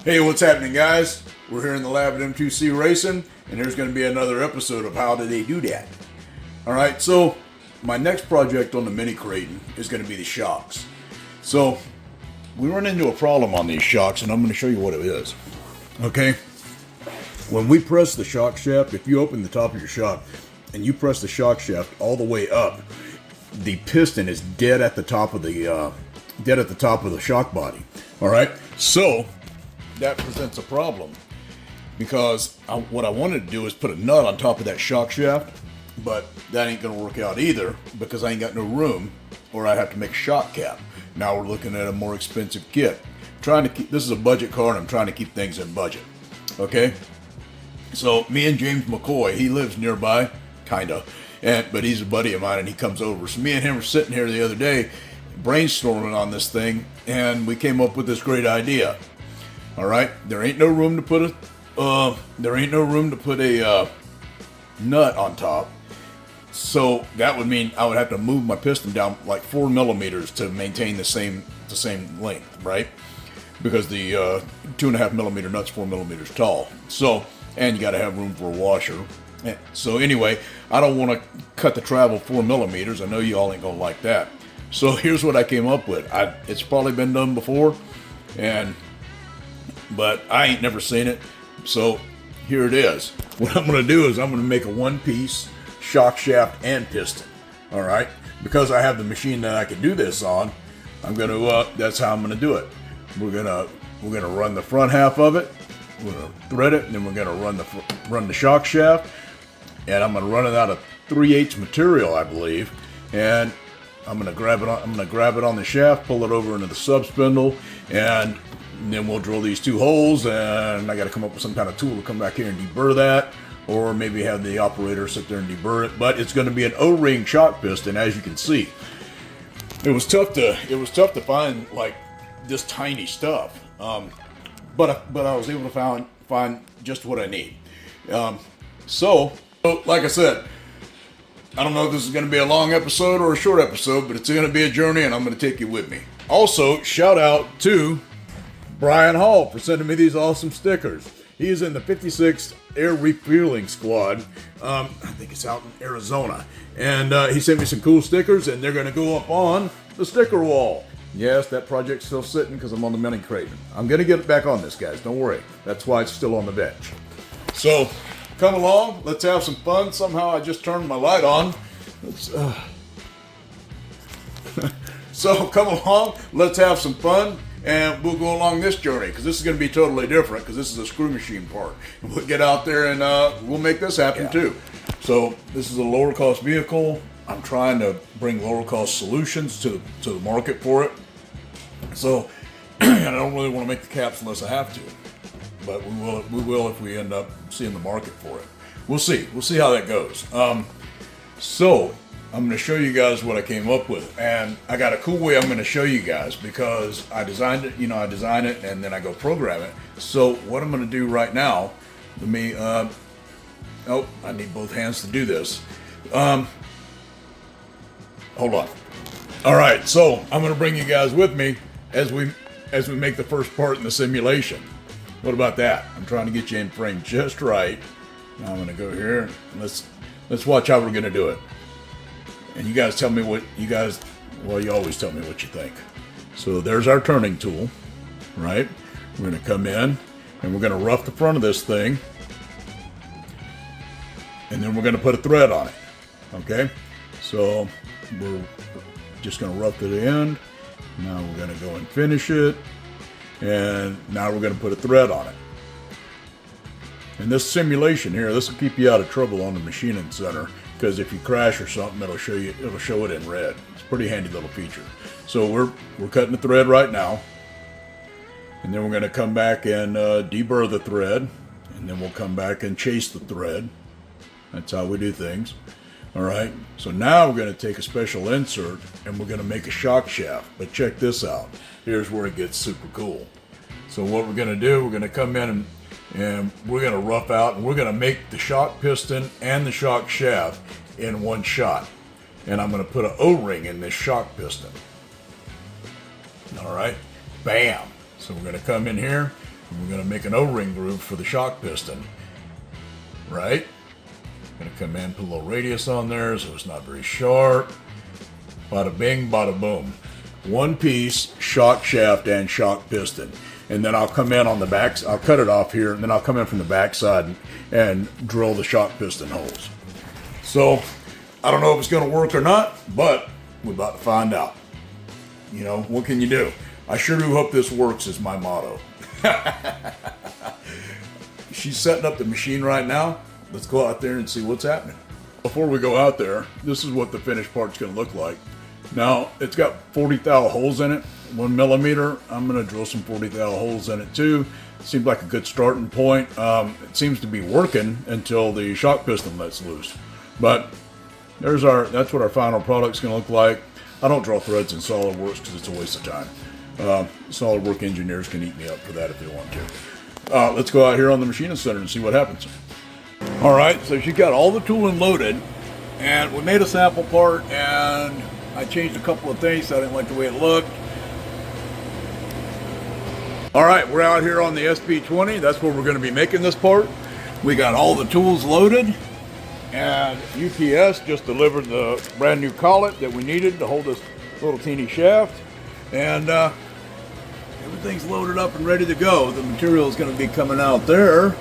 Hey, what's happening, guys? We're here in the lab at M2C Racing, and there's going to be another episode of How Do They Do That? Alright, so my next project on the MINI KRATON is going to be the shocks. So, we run into a problem on these shocks, and I'm going to show you what it is. Okay? When we press the shock shaft, if you open the top of your shock, and you press the shock shaft all the way up, the piston is dead at the top of the shock body. Alright? So, that presents a problem because what I wanted to do is put a nut on top of that shock shaft, but that ain't gonna work out either because I ain't got no room, or I have to make a shock cap. Now we're looking at a more expensive kit. This is a budget car, and I'm trying to keep things in budget. Okay, so me and James McCoy, he lives nearby, kinda, but he's a buddy of mine, and he comes over. So me and him were sitting here the other day, brainstorming on this thing, and we came up with this great idea. All right, there ain't no room to put a nut on top, so that would mean I would have to move my piston down like 4 millimeters to maintain the same length, right? Because the 2.5 millimeter nut's 4 millimeters tall. So, and you got to have room for a washer. So anyway, I don't want to cut the travel 4 millimeters. I know you all ain't gonna like that. So here's what I came up with. It's probably been done before, but I ain't never seen it, so here it is. What I'm going to do is I'm going to make a one-piece shock shaft and piston. All right, because I have the machine that I can do this on, I'm going to. That's how I'm going to do it. We're gonna run the front half of it. We're going to thread it, and then we're going to run the shock shaft, and I'm going to run it out of 3/8 material, I believe, and I'm going to grab it on the shaft, pull it over into the sub spindle, and then we'll drill these 2 holes, and I got to come up with some kind of tool to come back here and deburr that, or maybe have the operator sit there and deburr it. But it's going to be an O-ring shock piston, as you can see. It was tough to find like this tiny stuff, but I was able to find just what I need. So like I said, I don't know if this is going to be a long episode or a short episode, but it's going to be a journey, and I'm going to take you with me. Also, shout out to Brian Hall for sending me these awesome stickers. He is in the 56th Air Refueling Squad. I think it's out in Arizona. And he sent me some cool stickers, and they're going to go up on the sticker wall. Yes, that project's still sitting because I'm on the MINI KRATON. I'm going to get it back on this, guys. Don't worry. That's why it's still on the bench. So, come along. Let's have some fun. Somehow I just turned my light on. So, come along. Let's have some fun. And we'll go along this journey, because this is going to be totally different, because this is a screw machine part. We'll get out there and we'll make this happen too. So this is a lower cost vehicle. I'm trying to bring lower cost solutions to the market for it. So I don't really want to make the caps unless I have to, but we will if we end up seeing the market for it. We'll see how that goes. So I'm going to show you guys what I came up with, and I got a cool way I'm going to show you guys, because I designed it, I design it and then I go program it. So what I'm going to do right now, I need both hands to do this. Hold on. All right, so I'm going to bring you guys with me as we make the first part in the simulation. What about that? I'm trying to get you in frame just right. Now I'm going to go here, and let's watch how we're going to do it. And you guys tell me you always tell me what you think. So there's our turning tool, right? We're going to come in, and we're going to rough the front of this thing, and then we're going to put a thread on it, okay? So we're just going to rough to the end. Now we're going to go and finish it, and now we're going to put a thread on it. And this simulation here, this will keep you out of trouble on the machining center, because if you crash or something, it'll show it in red. It's a pretty handy little feature. So we're cutting the thread right now, and then we're going to come back and deburr the thread, and then we'll come back and chase the thread. That's how we do things. All right. So now we're going to take a special insert, and we're going to make a shock shaft. But check this out. Here's where it gets super cool. So what we're going to do, we're going to come in and we're going to rough out, and we're going to make the shock piston and the shock shaft in one shot. And I'm going to put an O-ring in this shock piston. All right, bam. So we're going to come in here, We're going to make an O-ring groove for the shock piston, right? Going to come in, put a little radius on there so it's not very sharp. Bada bing, bada boom. One piece shock shaft and shock piston. And then I'll come in on the back, I'll cut it off here, and then I'll come in from the back side and drill the shock piston holes. So, I don't know if it's going to work or not, but we're about to find out. You know, what can you do? I sure do hope this works is my motto. She's setting up the machine right now. Let's go out there and see what's happening. Before we go out there, this is what the finished part's going to look like. Now, it's got 40 thou holes in it, 1 millimeter. I'm going to drill some 40 thou holes in it too. Seems like a good starting point. It seems to be working until the shock piston lets loose. But that's what our final product's going to look like. I don't draw threads in SolidWorks because it's a waste of time. SolidWorks engineers can eat me up for that if they want to. Let's go out here on the machining center and see what happens. All right, so she got all the tooling loaded, and we made a sample part, and I changed a couple of things. I didn't like the way it looked. All right, we're out here on the SP20. That's where we're going to be making this part. We got all the tools loaded, and UPS just delivered the brand new collet that we needed to hold this little teeny shaft, and everything's loaded up and ready to go. The material is going to be coming out there,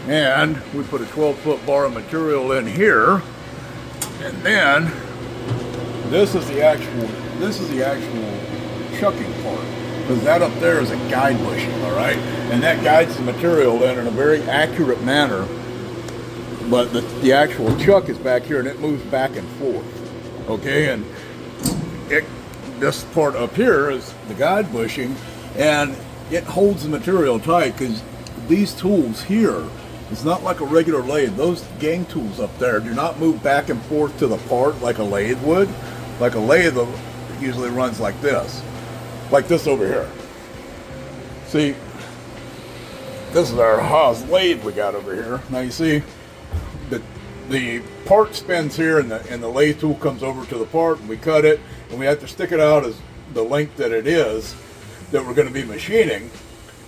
and we put a 12-foot bar of material in here, and then this is the actual chucking part, because that up there is a guide bushing, all right, and that guides the material in a very accurate manner. But the actual chuck is back here, and it moves back and forth, okay? And this part up here is the guide bushing, and it holds the material tight, because these tools here, it's not like a regular lathe. Those gang tools up there do not move back and forth to the part like a lathe would. Like a lathe usually runs like this over here. See, this is our Haas lathe we got over here. Now you see, the part spins here, and the lathe tool comes over to the part, and we cut it, and we have to stick it out as the length that it is that we're going to be machining,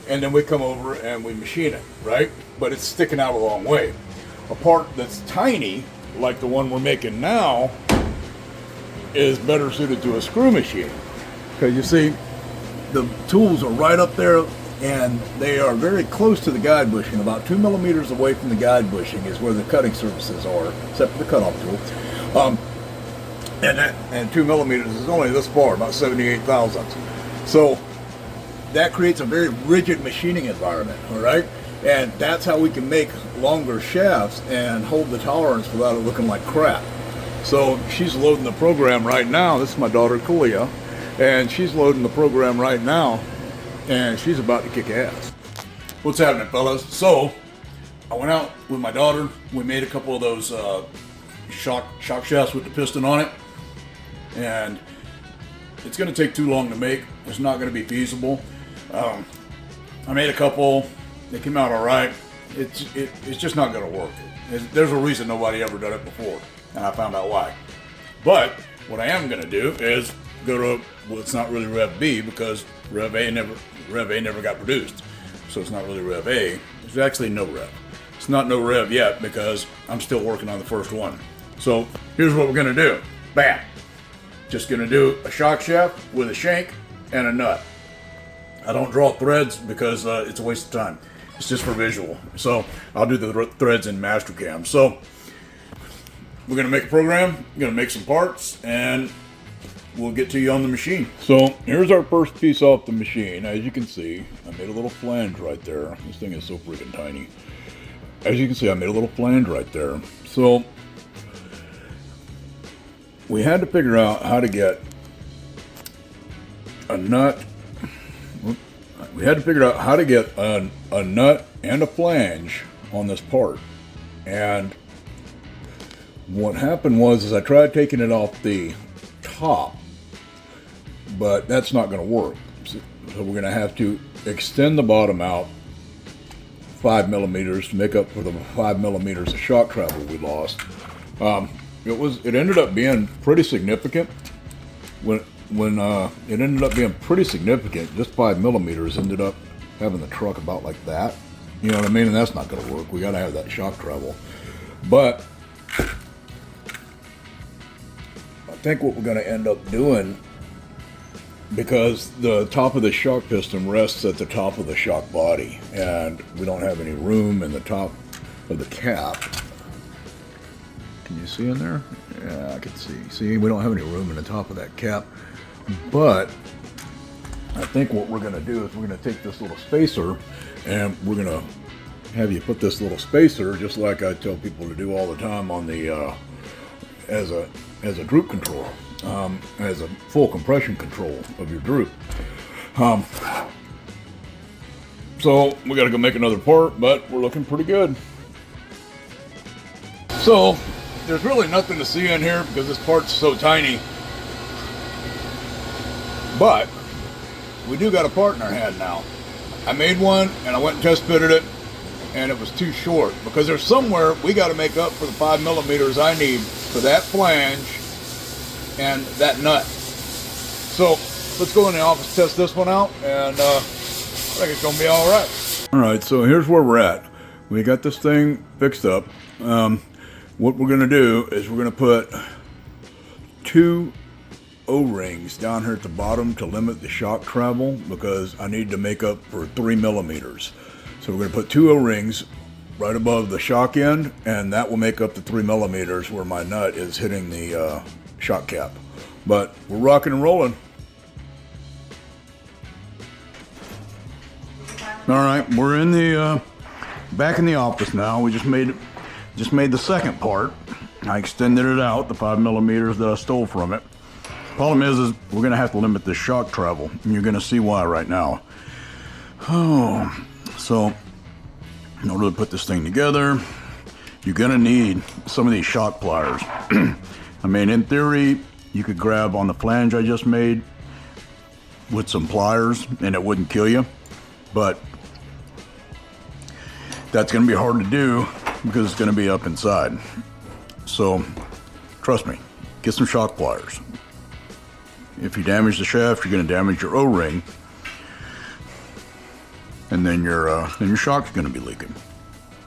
and then we come over and we machine it, right? But it's sticking out a long way. A part that's tiny, like the one we're making now, is better suited to a screw machine, because you see, the tools are right up there, and they are very close to the guide bushing. About 2 millimeters away from the guide bushing is where the cutting surfaces are, except for the cutoff tool. And 2 millimeters is only this far, about 78 thousandths. So that creates a very rigid machining environment, all right? And that's how we can make longer shafts and hold the tolerance without it looking like crap. So she's loading the program right now. This is my daughter, Kalia, and she's loading the program right now, and she's about to kick ass. What's happening, fellas? So I went out with my daughter. We made a couple of those shock shafts with the piston on it, and it's going to take too long to make. It's not going to be feasible. I made a couple. They came out all right. It's just not going to work. There's a reason nobody ever done it before, and I found out why. But what I am going to do is go to, well, it's not really Rev B, because Rev A never got produced, so it's not really Rev A. There's actually no Rev. It's not no Rev yet because I'm still working on the first one. So here's what we're going to do. Bam! Just going to do a shock shaft with a shank and a nut. I don't draw threads because it's a waste of time. It's just for visual. So I'll do the threads in Mastercam. So we're going to make a program, we're going to make some parts, and we'll get to you on the machine. So here's our first piece off the machine. As you can see, I made a little flange right there. This thing is so freaking tiny. As you can see, I made a little flange right there. So we had to figure out how to get a nut. We had to figure out how to get a nut and a flange on this part. And what happened was I tried taking it off the top, but that's not going to work. So we're going to have to extend the bottom out 5 millimeters to make up for the 5 millimeters of shock travel we lost. It ended up being pretty significant. when it ended up being pretty significant. Just 5 millimeters ended up having the truck about like that. You know what I mean? And that's not going to work. We got to have that shock travel. But I think what we're going to end up doing, because the top of the shock piston rests at the top of the shock body, and we don't have any room in the top of the cap. Can you see in there? Yeah, I can see. See, we don't have any room in the top of that cap. But I think what we're going to do is we're going to take this little spacer, and we're going to have you put this little spacer, just like I tell people to do all the time on the as a droop control, as a full compression control of your droop. So we got to go make another part, but we're looking pretty good. So there's really nothing to see in here because this part's so tiny. But we do got a part in our hand now. I made one and I went and test fitted it, and it was too short because there's somewhere we got to make up for the 5 millimeters I need for that flange and that nut. So let's go in the office, test this one out, and I think it's gonna be all right. All right, so here's where we're at. We got this thing fixed up. What we're gonna do is we're gonna put 2 O-rings down here at the bottom to limit the shock travel, because I need to make up for 3 millimeters. So we're going to put 2 O-rings right above the shock end, and that will make up the 3 millimeters where my nut is hitting the shock cap. But we're rocking and rolling. All right, we're in the back in the office now. We just made the second part. I extended it out, the 5 millimeters that I stole from it. Problem is we're going to have to limit the shock travel, and you're going to see why right now. Oh, so in order to put this thing together, you're going to need some of these shock pliers. I mean, in theory, you could grab on the flange I just made with some pliers and it wouldn't kill you, but that's going to be hard to do because it's going to be up inside. So trust me, get some shock pliers. If you damage the shaft, you're going to damage your O-ring, and then your shock's going to be leaking.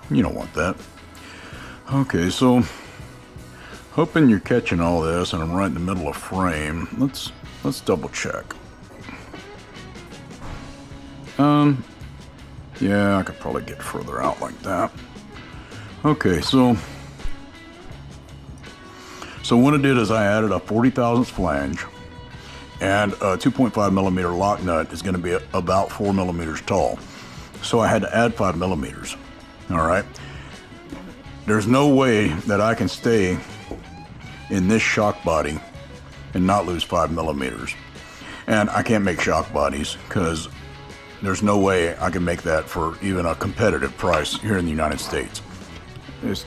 You don't want that. Okay, so hoping you're catching all this, and I'm right in the middle of frame. Let's double check. Yeah, I could probably get further out like that. Okay, so what I did is I added a 40 thousandths flange. And a 2.5 millimeter lock nut is going to be about 4 millimeters tall. So I had to add 5 millimeters. All right. There's no way that I can stay in this shock body and not lose 5 millimeters. And I can't make shock bodies because there's no way I can make that for even a competitive price here in the United States. It's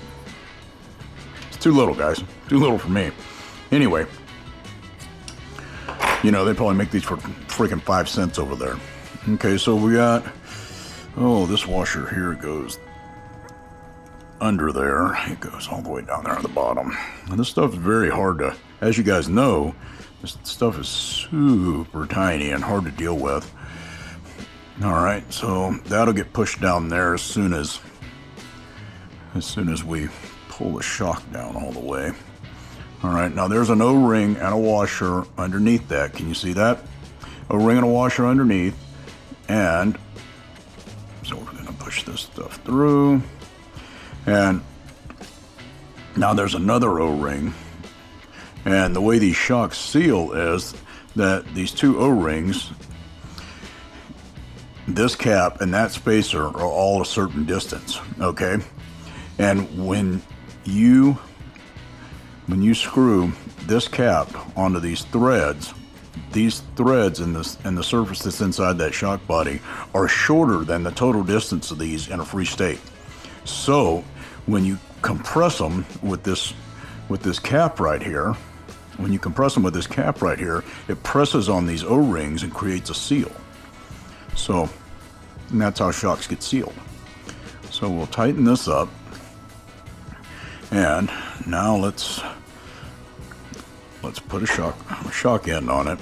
too little, guys. Too little for me. Anyway. You know, they probably make these for freaking 5 cents over there. Okay, so we got, oh, this washer here goes under there. It goes all the way down there on the bottom. And this stuff is very hard to, as you guys know, this stuff is super tiny and hard to deal with. All right, so that'll get pushed down there as soon as we pull the shock down all the way. All right, now there's an O-ring and a washer underneath that. Can you see that? O-ring and a washer underneath. And so we're gonna push this stuff through. And now there's another O-ring. And the way these shocks seal is that these 2 O-rings, this cap and that spacer are all a certain distance, okay? And when you screw this cap onto these threads in the surface that's inside that shock body are shorter than the total distance of these in a free state. So when you compress them with this cap right here, it presses on these O-rings and creates a seal. So, and that's how shocks get sealed. So we'll tighten this up, and now let's put a shock end on it.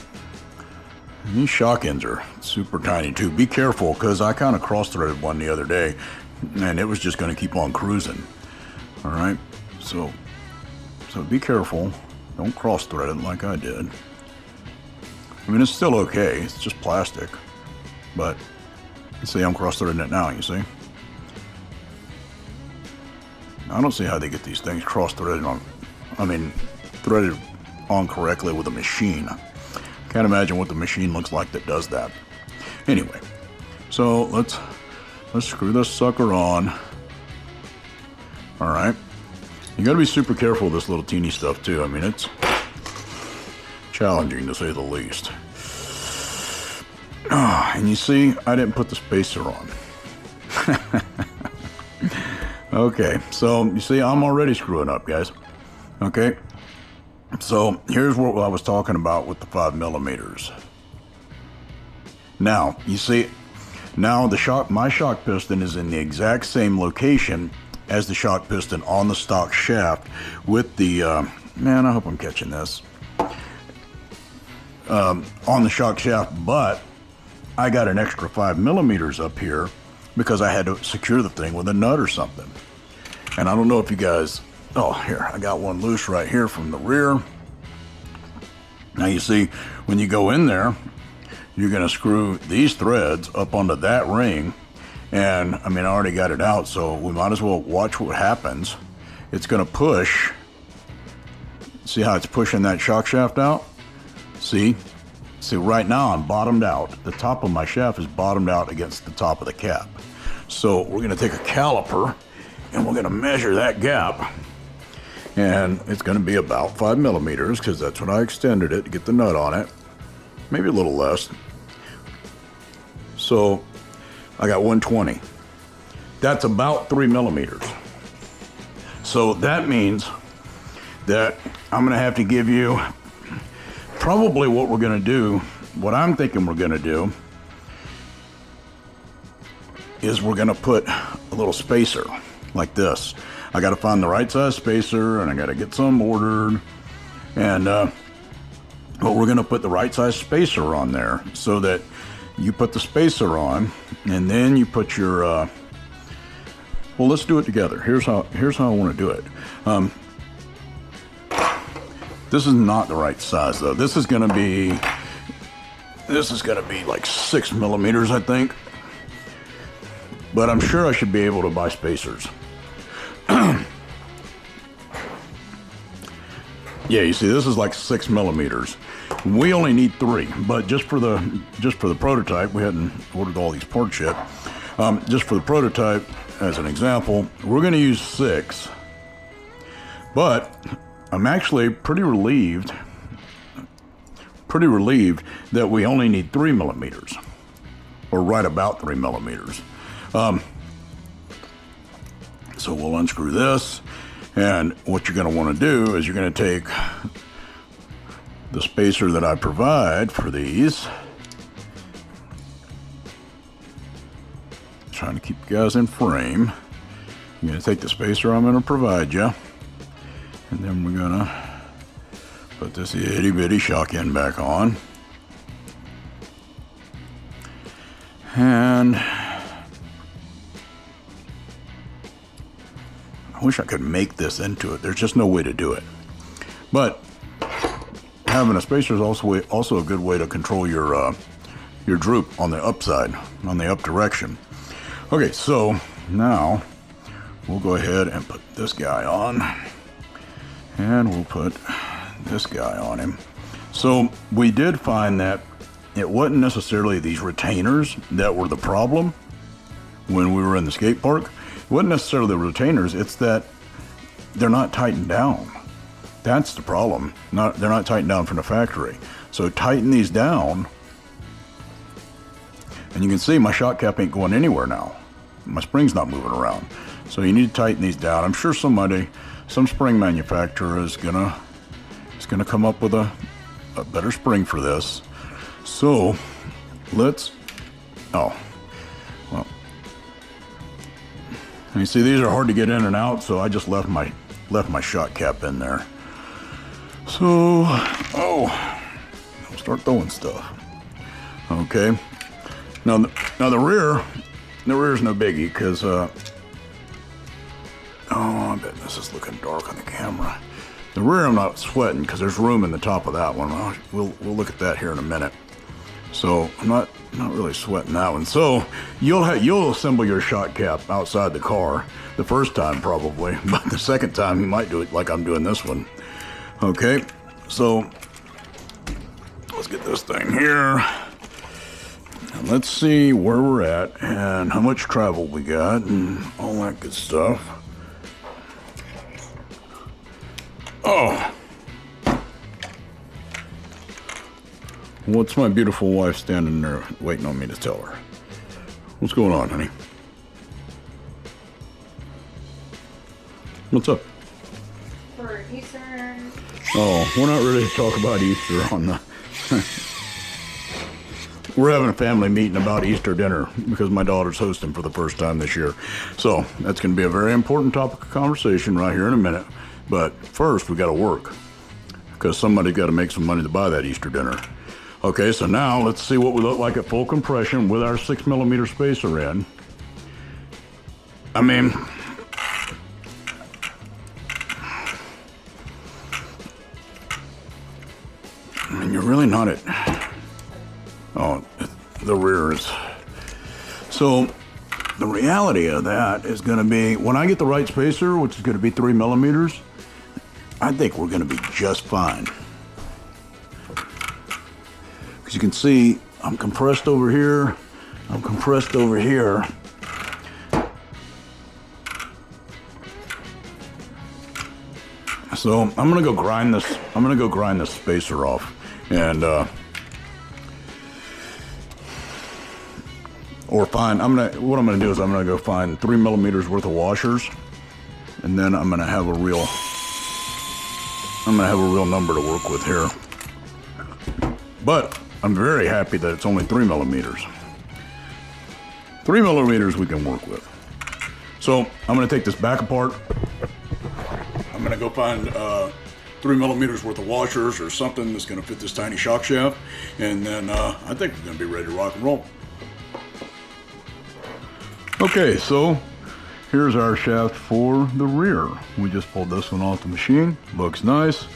And these shock ends are super tiny too. Be careful, because I kind of cross-threaded one the other day, and it was just going to keep on cruising. All right, so be careful. Don't cross-thread it like I did. I mean, it's still okay. It's just plastic, but you see, I'm cross-threading it now. You see, I don't see how they get these things cross-threaded on. I mean, threaded on correctly with a machine. Can't imagine what the machine looks like that does that. Anyway, so let's screw this sucker on. All right, you got to be super careful with this little teeny stuff too. I mean, it's challenging to say the least. And you see, I didn't put the spacer on. Okay, so you see, I'm already screwing up, guys. Okay. So here's what I was talking about with the 5mm. Now, you see, now my shock piston is in the exact same location as the shock piston on the stock shaft with the, man, I hope I'm catching this, on the shock shaft, but I got an extra 5mm up here because I had to secure the thing with a nut or something. And I don't know if you guys, oh, here, I got one loose right here from the rear. Now you see, when you go in there, you're gonna screw these threads up onto that ring. And I mean, I already got it out, so we might as well watch what happens. It's gonna push. See how it's pushing that shock shaft out? See right now I'm bottomed out. The top of my shaft is bottomed out against the top of the cap. So we're gonna take a caliper and we're gonna measure that gap. And it's gonna be about 5mm, because that's what I extended it to get the nut on it. Maybe a little less. So I got 120. That's about 3mm. So that means that I'm gonna have to give you probably what we're gonna do, what I'm thinking we're gonna do is we're gonna put a little spacer like this. I gotta find the right size spacer and I gotta get some ordered, and but we're gonna put the right size spacer on there so that you put the spacer on and then you put your well, let's do it together. Here's how I want to do it. This is not the right size though. This is gonna be like 6mm, I think, but I'm sure I should be able to buy spacers. Yeah, you see, this is like 6mm. We only need 3, but just for the prototype, we hadn't ordered all these parts yet. Just for the prototype, as an example, we're going to use 6. But I'm actually pretty relieved that we only need 3mm, or right about 3mm. So we'll unscrew this, and what you're going to want to do is you're going to take the spacer that I provide for these. Trying to keep you guys in frame. You're going to take the spacer I'm going to provide you, and then we're going to put this itty bitty shock end back on. And I wish I could make this into it. There's just no way to do it. But having a spacer is also a good way to control your droop on the upside, on the up direction. Okay, so now we'll go ahead and put this guy on, and we'll put this guy on him. So we did find that it wasn't necessarily these retainers that were the problem when we were in the skate park. It wasn't necessarily the retainers, it's that they're not tightened down. That's the problem. They're not tightened down from the factory. So tighten these down, and you can see my shock cap ain't going anywhere now. My spring's not moving around. So you need to tighten these down. I'm sure some spring manufacturer is gonna come up with a better spring for this. So let's, and you see these are hard to get in and out, so I just left my shock cap in there. So, I'll start throwing stuff. Okay. Now the rear is no biggie because oh, I bet this is looking dark on the camera. The rear I'm not sweating because there's room in the top of that one. We'll look at that here in a minute. So I'm not really sweating that one. So you'll assemble your shock cap outside the car the first time probably, but the second time you might do it like I'm doing this one. Okay, so let's get this thing here. And let's see where we're at and how much travel we got and all that good stuff. Oh. What's my beautiful wife standing there waiting on me to tell her? What's going on, honey? What's up? For Easter. Oh, we're not ready to talk about Easter on the... We're having a family meeting about Easter dinner because my daughter's hosting for the first time this year. So that's going to be a very important topic of conversation right here in a minute. But first, we got to work because somebody got to make some money to buy that Easter dinner. Okay, so now let's see what we look like at full compression with our 6mm spacer in. I mean, you're really not at... Oh, the rear is... So, the reality of that is going to be, when I get the right spacer, which is going to be 3mm, I think we're going to be just fine. As you can see, I'm compressed over here, I'm compressed over here. So I'm gonna go grind this spacer off, and what I'm gonna do is I'm gonna go find 3mm worth of washers, and then I'm gonna have a real number to work with here. But I'm very happy that it's only 3mm. 3mm we can work with. So I'm gonna take this back apart. I'm gonna go find 3mm worth of washers or something that's gonna fit this tiny shock shaft, and then I think we're gonna be ready to rock and roll. Okay, so here's our shaft for the rear. We just pulled this one off the machine. Looks nice.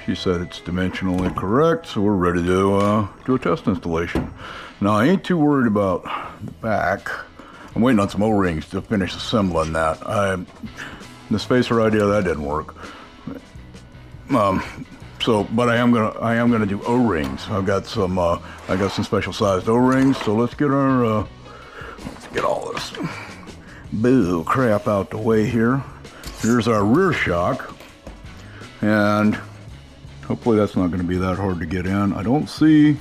She said it's dimensionally correct, so we're ready to do a test installation. Now, I ain't too worried about the back. I'm waiting on some O-rings to finish assembling that. The spacer idea, that didn't work. But I am gonna do O-rings. I've got some special sized O-rings. So let's get all this bull crap out the way here. Here's our rear shock, and hopefully that's not going to be that hard to get in. I don't see,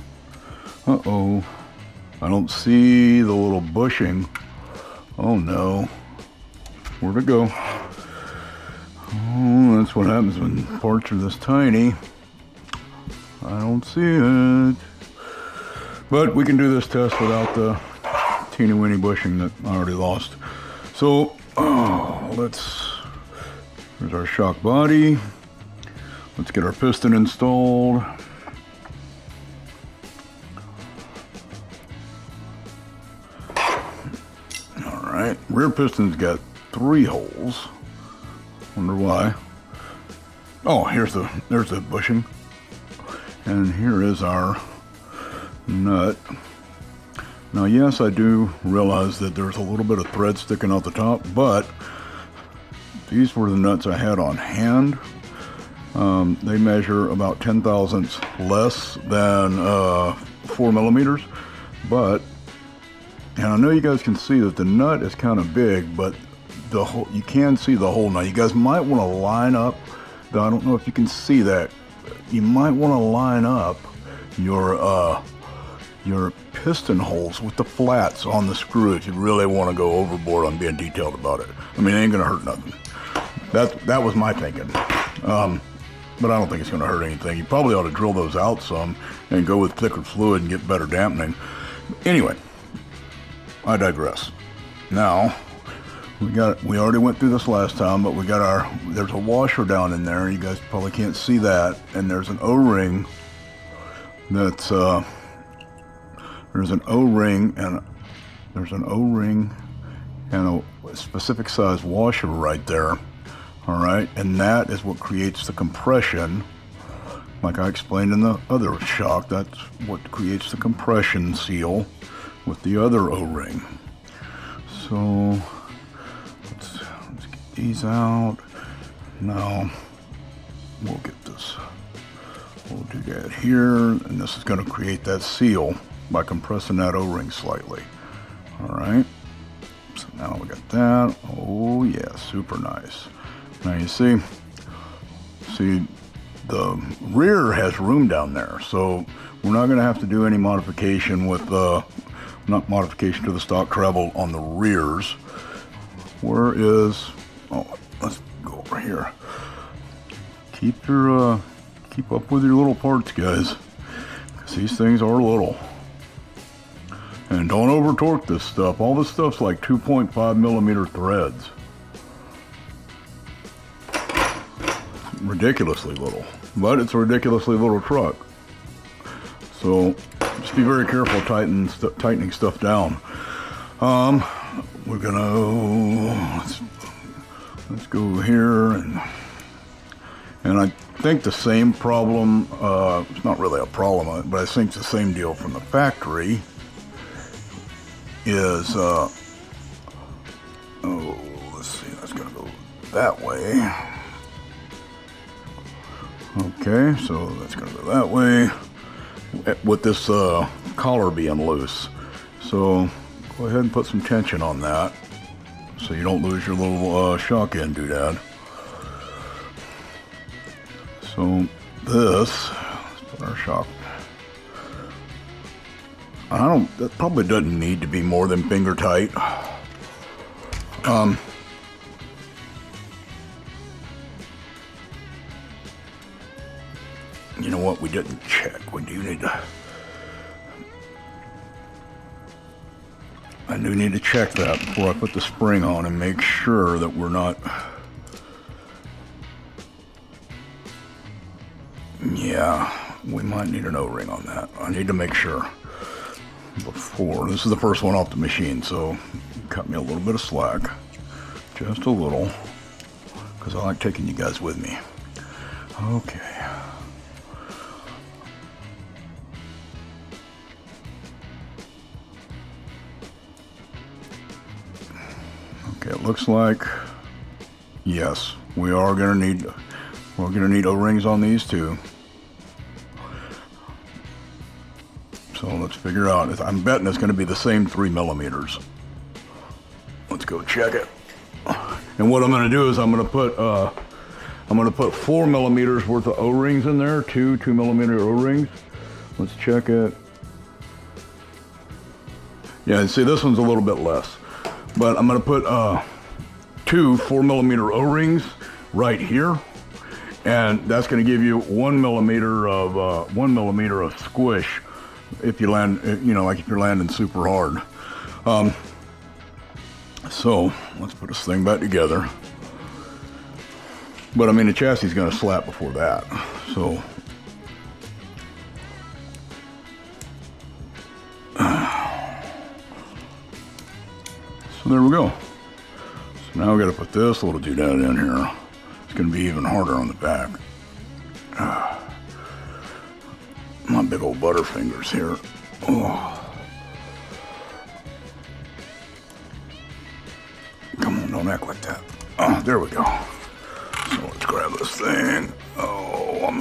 I don't see the little bushing. Oh no, where'd it go? Oh, that's what happens when parts are this tiny. I don't see it. But we can do this test without the teeny weeny bushing that I already lost. So, here's our shock body. Let's get our piston installed. All right, rear piston's got 3 holes. Wonder why. Oh, there's the bushing. And here is our nut. Now, yes, I do realize that there's a little bit of thread sticking out the top, but these were the nuts I had on hand. They measure about 10 thousandths less than 4mm, but, and I know you guys can see that the nut is kind of big, but the hole, you can see the hole. Now, you guys might want to line up, though I don't know if you can see that, you might want to line up your piston holes with the flats on the screw if you really want to go overboard on being detailed about it. I mean, it ain't gonna hurt nothing. That was my thinking. But I don't think it's gonna hurt anything. You probably ought to drill those out some and go with thicker fluid and get better dampening. Anyway, I digress. Now, we already went through this last time, but there's a washer down in there. You guys probably can't see that. And there's an O-ring that's, there's there's an O-ring and a specific size washer right there. All right, and that is what creates the compression. Like I explained in the other shock, that's what creates the compression seal with the other O-ring. So let's get these out. Now we'll get this. We'll do that here, and this is going to create that seal by compressing that O-ring slightly. All right. So now we got that. Oh yeah, super nice. Now you see the rear has room down there, so we're not going to have to do any modification with not modification to the stock treble on the rears. Where is, oh, let's go over here. Keep up with your little parts, guys, because these things are little. And don't over torque this stuff. All this stuff's like 2.5 millimeter threads. Ridiculously little, but it's a ridiculously little truck. So just be very careful tightening stuff down. We're gonna let's go here, and I think the same problem. It's not really a problem, but I think it's the same deal from the factory. Is oh, let's see, that's gonna go that way. Okay, so that's gonna go that way with this collar being loose. So go ahead and put some tension on that so you don't lose your little shock end doodad. So this, let's put our shock. That probably doesn't need to be more than finger tight. You know what, we didn't check. We do need to, I do need to check that before I put the spring on and make sure that we're not, yeah, we might need an O-ring on that. I need to make sure before. This is the first one off the machine, so cut me a little bit of slack, just a little, because I like taking you guys with me. Okay. Okay, it looks like, yes, we're gonna need O-rings on these too. So let's figure out, I'm betting it's gonna be the same 3 millimeters. Let's go check it. And what I'm gonna do is I'm gonna put 4 millimeters worth of O-rings in there, two 2 millimeter O-rings. Let's check it. Yeah, see, this one's a little bit less. But I'm gonna put 2 4 millimeter O-rings right here, and that's gonna give you 1 millimeter of squish if you land, you know, like if you're landing super hard. So let's put this thing back together. But I mean, the chassis is gonna slap before that, so. So there we go. So now we got to put this little doodad in here. It's going to be even harder on the back. My big old butterfingers here. Oh. Come on, don't act like that. Oh, there we go. So let's grab this thing. Oh, I'm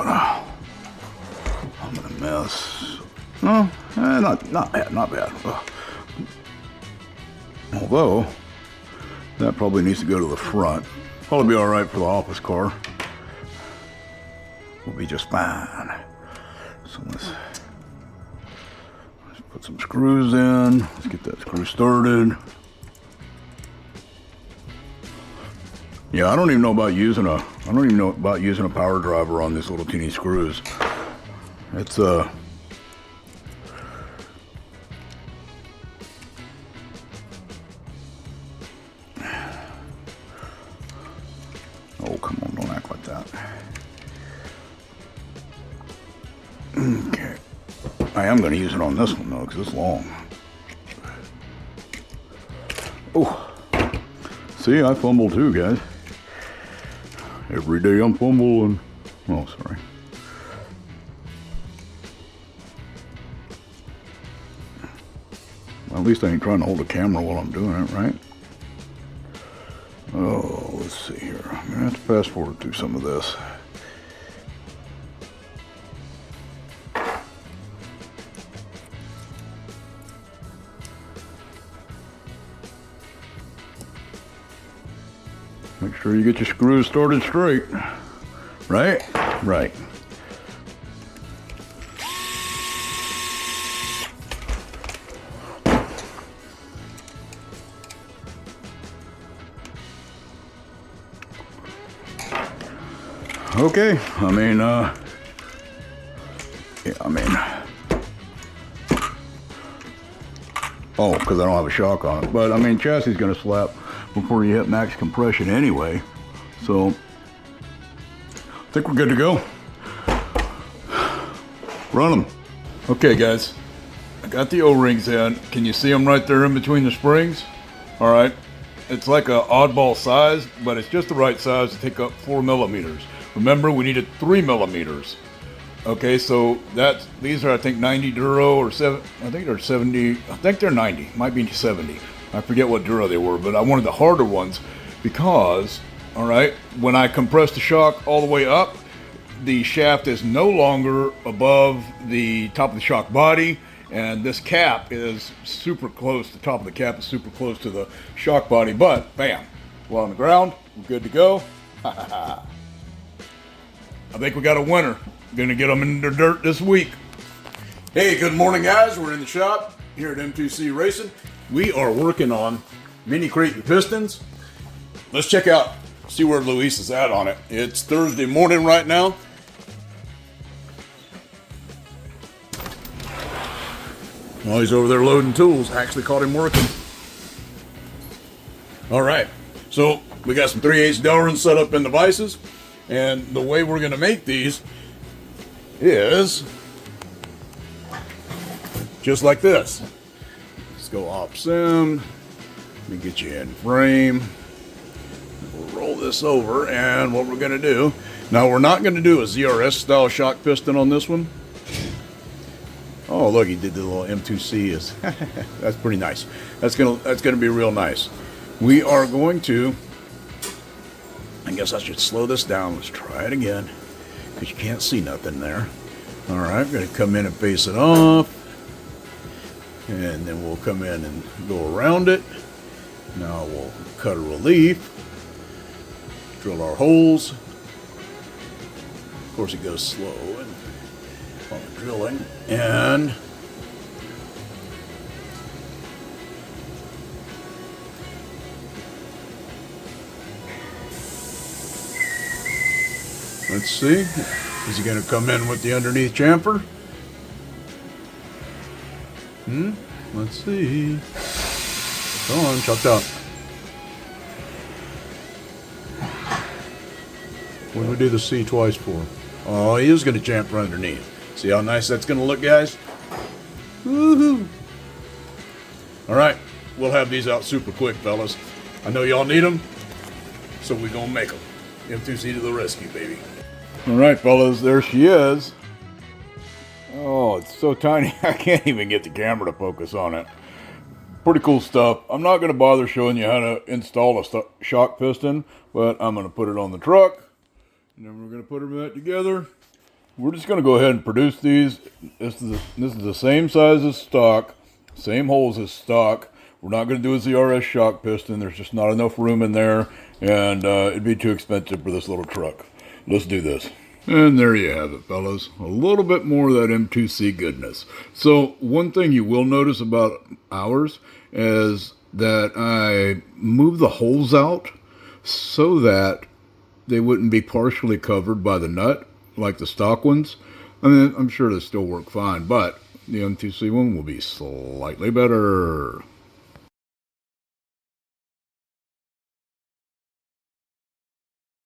gonna mess. No, not bad, not bad. Although, that probably needs to go to the front. Probably be all right for the office car. We'll be just fine. So let's put some screws in. Let's get that screw started. Yeah, I don't even know about using a power driver on these little teeny screws. It's oh, come on, don't act like that. Okay. I am going to use it on this one, though. because it's long. Oh, see, I fumble too, guys. Every day I'm fumbling. Oh, sorry. Well, at least I ain't trying to hold the camera while I'm doing it, right? Oh, let's see here. I'm gonna have to fast forward through some of this. Make sure you get your screws started straight. Right? Right. Okay, I mean, yeah, oh, because I don't have a shock on it. But, I mean, chassis is going to slap before you hit max compression anyway. So, I think we're good to go. Run them. Okay, guys. I got the O-rings in. Can you see them right there in between the springs? All right. It's like a oddball size, but it's just the right size to take up 4 millimeters. Remember, we needed 3 millimeters. Okay, so these are, I think, 90 Duro or 7. I think they're 70. I think they're 90. Might be 70. I forget what Duro they were, but I wanted the harder ones because, all right, when I compress the shock all the way up, the shaft is no longer above the top of the shock body, and this cap is super close. The top of the cap is super close to the shock body. But bam, we're on the ground. We're good to go. I think we got a winner. Gonna get them in the dirt this week. Hey, good morning, guys. We're in the shop here at M2C Racing. We are working on Mini Kraton pistons. Let's check out, see where Luis is at on it. It's Thursday morning right now. While he's over there loading tools, I actually caught him working. All right, so we got some 3/8 Delrin set up in the vices. And the way we're gonna make these is just like this. Let's go off sim. Let me get you in frame. We'll roll this over, and what we're gonna do, now we're not gonna do a ZRS style shock piston on this one. Oh, look, he did the little M2C. That's pretty nice. That's gonna be real nice. We are going to, I guess I should slow this down. Let's try it again, because you can't see nothing there. All right, I'm going to come in and face it off, and then we'll come in and go around it. Now we'll cut a relief, drill our holes. Of course, it goes slow and on the drilling, and let's see. Is he going to come in with the underneath chamfer? Let's see. Come on, chopped up. What do we do the C twice for? Oh, he is going to chamfer underneath. See how nice that's going to look, guys? Woohoo! All right, we'll have these out super quick, fellas. I know y'all need them, so we're going to make them. M2C to the rescue, baby. All right, fellas, there she is. Oh, it's so tiny, I can't even get the camera to focus on it. Pretty cool stuff. I'm not going to bother showing you how to install a shock piston, but I'm going to put it on the truck, and then we're going to put them back together. We're just going to go ahead and produce these. This is the same size as stock, same holes as stock. We're not going to do a ZRS shock piston. There's just not enough room in there, and it'd be too expensive for this little truck. Let's do this. And there you have it, fellas. A little bit more of that M2C goodness. So one thing you will notice about ours is that I moved the holes out so that they wouldn't be partially covered by the nut like the stock ones. I mean, I'm sure they still work fine, but the M2C one will be slightly better.